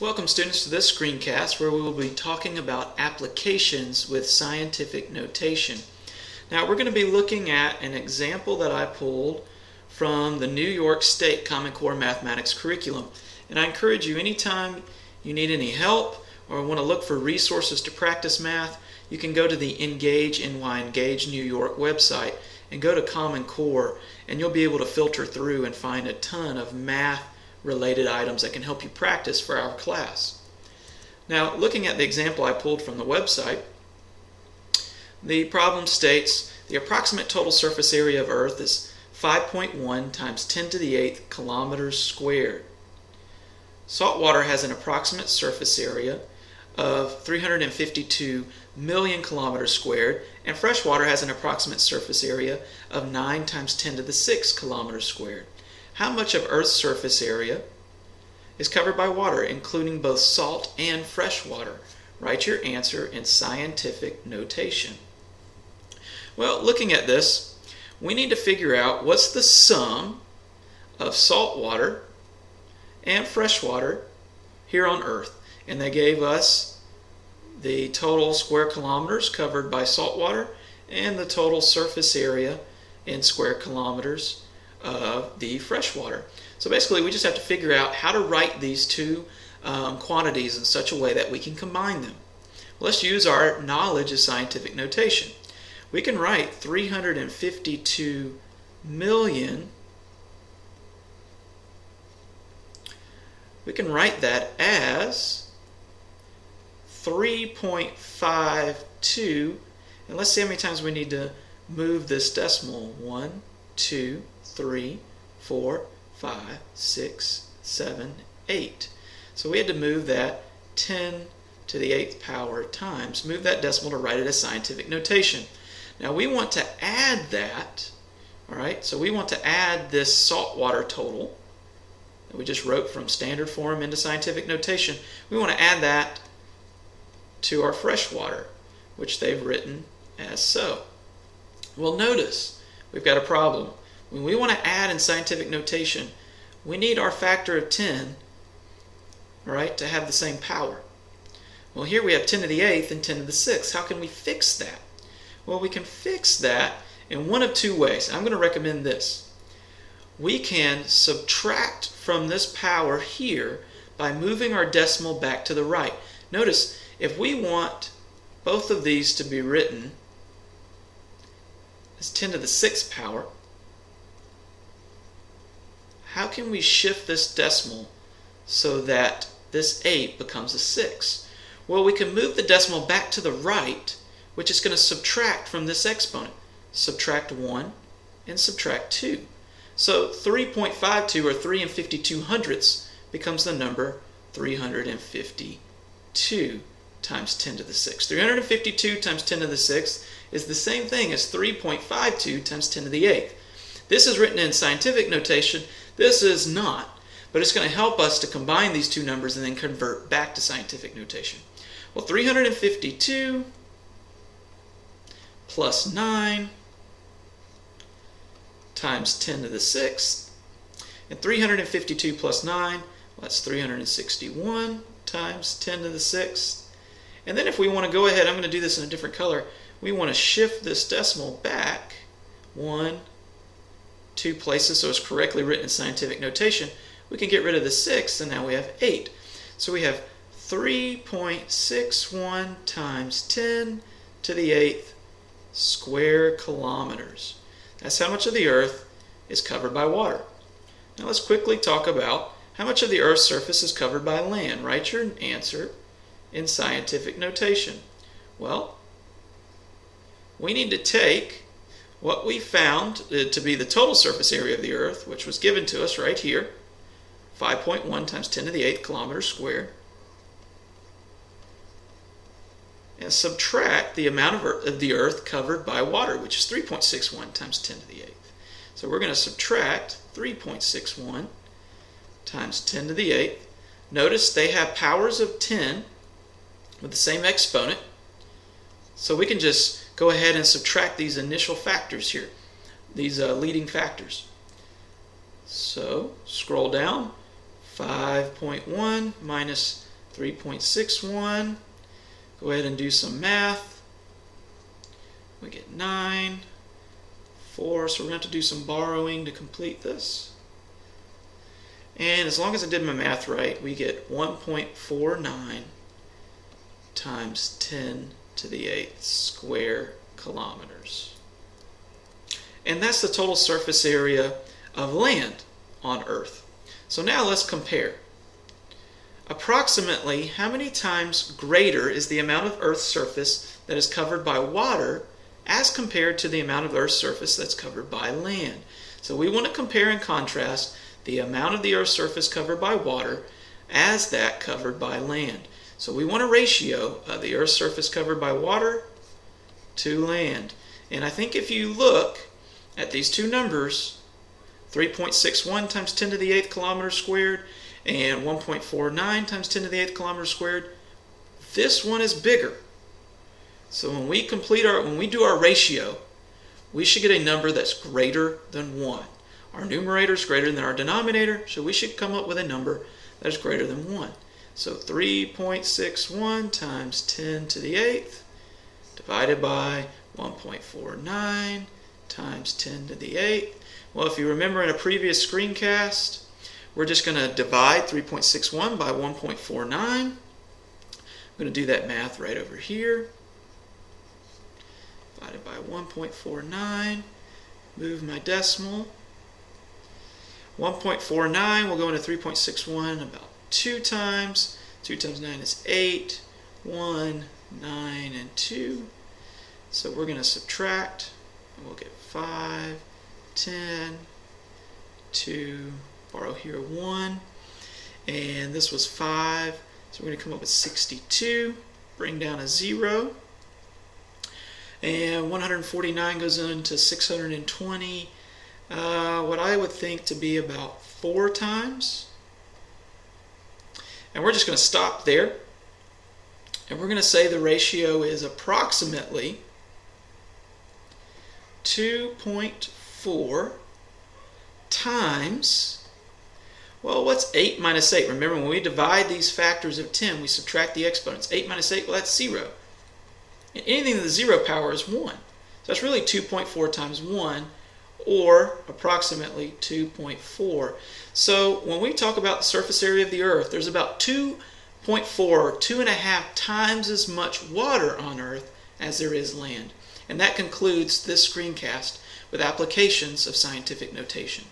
Welcome students to this screencast where we will be talking about applications with scientific notation. Now we're going to be looking at an example that I pulled from the New York State Common Core Mathematics curriculum. And I encourage you, anytime you need any help or want to look for resources to practice math, you can go to the Engage New York website and go to Common Core, and you'll be able to filter through and find a ton of math related items that can help you practice for our class. Now, looking at the example I pulled from the website, the problem states the approximate total surface area of Earth is 5.1 times 10 to the 8th kilometers squared. Salt water has an approximate surface area of 352 million kilometers squared, and fresh water has an approximate surface area of 9 times 10 to the 6th kilometers squared. How much of Earth's surface area is covered by water, including both salt and fresh water? Write your answer in scientific notation. Well, looking at this, we need to figure out what's the sum of salt water and fresh water here on Earth. And they gave us the total square kilometers covered by salt water and the total surface area in square kilometers of the fresh water. So basically we just have to figure out how to write these two quantities in such a way that we can combine them. Let's use our knowledge of scientific notation. We can write 352 million. We can write that as 3.52, and let's see how many times we need to move this decimal. 1, 2, 3, 4, 5, 6, 7, 8. So we had to move that 10 to the 8th power times, move that decimal to write it as scientific notation. Now we want to add that, all right? So we want to add this saltwater total that we just wrote from standard form into scientific notation. We want to add that to our fresh water, which they've written as so. Well, notice we've got a problem. When we want to add in scientific notation, we need our factor of 10, right, to have the same power. Well, here we have 10 to the 8th and 10 to the 6th. How can we fix that? Well, we can fix that in one of two ways. I'm going to recommend this. We can subtract from this power here by moving our decimal back to the right. Notice, if we want both of these to be written as 10 to the 6th power, how can we shift this decimal so that this 8 becomes a 6? Well, we can move the decimal back to the right, which is going to subtract from this exponent. Subtract 1 and subtract 2. So 3.52, or 3 52 hundredths, becomes the number 352 times 10 to the 6th. 352 times 10 to the 6th is the same thing as 3.52 times 10 to the 8th. This is written in scientific notation. This is not, but it's going to help us to combine these two numbers and then convert back to scientific notation. Well, 352 plus 9 times 10 to the 6th, and 352 plus 9, well, that's 361 times 10 to the 6th. And then if we want to go ahead, I'm going to do this in a different color, we want to shift this decimal back 1, 2 places so it's correctly written in scientific notation. We can get rid of the 6, and now we have 8. So we have 3.61 times 10 to the 8th square kilometers. That's how much of the Earth is covered by water. Now let's quickly talk about how much of the Earth's surface is covered by land. Write your answer in scientific notation. Well, we need to take what we found to be the total surface area of the Earth, which was given to us right here, 5.1 times 10 to the 8th kilometers squared, and subtract the amount of the Earth covered by water, which is 3.61 times 10 to the 8th. So we're going to subtract 3.61 times 10 to the 8th. Notice they have powers of 10 with the same exponent, so we can just go ahead and subtract these initial factors here, these leading factors. So scroll down, 5.1 minus 3.61. Go ahead and do some math. We get 9, 4, so we're going to have to do some borrowing to complete this. And as long as I did my math right, we get 1.49 times 10 to the 8th square kilometers. And that's the total surface area of land on Earth. So now let's compare. Approximately how many times greater is the amount of Earth's surface that is covered by water as compared to the amount of Earth's surface that's covered by land? So we want to compare and contrast the amount of the Earth's surface covered by water as that covered by land. So we want a ratio of the Earth's surface covered by water to land. And I think if you look at these two numbers, 3.61 times 10 to the 8th kilometers squared and 1.49 times 10 to the 8th kilometers squared, this one is bigger. So when we do our ratio, we should get a number that's greater than 1. Our numerator is greater than our denominator, so we should come up with a number that is greater than 1. So 3.61 times 10 to the 8th divided by 1.49 times 10 to the 8th. Well, if you remember in a previous screencast, we're just going to divide 3.61 by 1.49. I'm going to do that math right over here. Divided by 1.49. Move my decimal. 1.49 will go into 3.61 about 2 times. 2 times 9 is 8. 1, 9, and 2. So we're going to subtract. And we'll get 5, 10, 2, borrow here 1. And this was 5. So we're going to come up with 62. Bring down a 0. And 149 goes into 620. What I would think to be about 4 times. And we're just going to stop there. And we're going to say the ratio is approximately 2.4 times, well, what's 8 minus 8? Remember, when we divide these factors of 10, we subtract the exponents. 8 minus 8, well, that's 0. And anything to the 0 power is 1. So that's really 2.4 times 1, or approximately 2.4. So when we talk about the surface area of the Earth, there's about 2.4 or 2.5 times as much water on Earth as there is land. And that concludes this screencast with applications of scientific notation.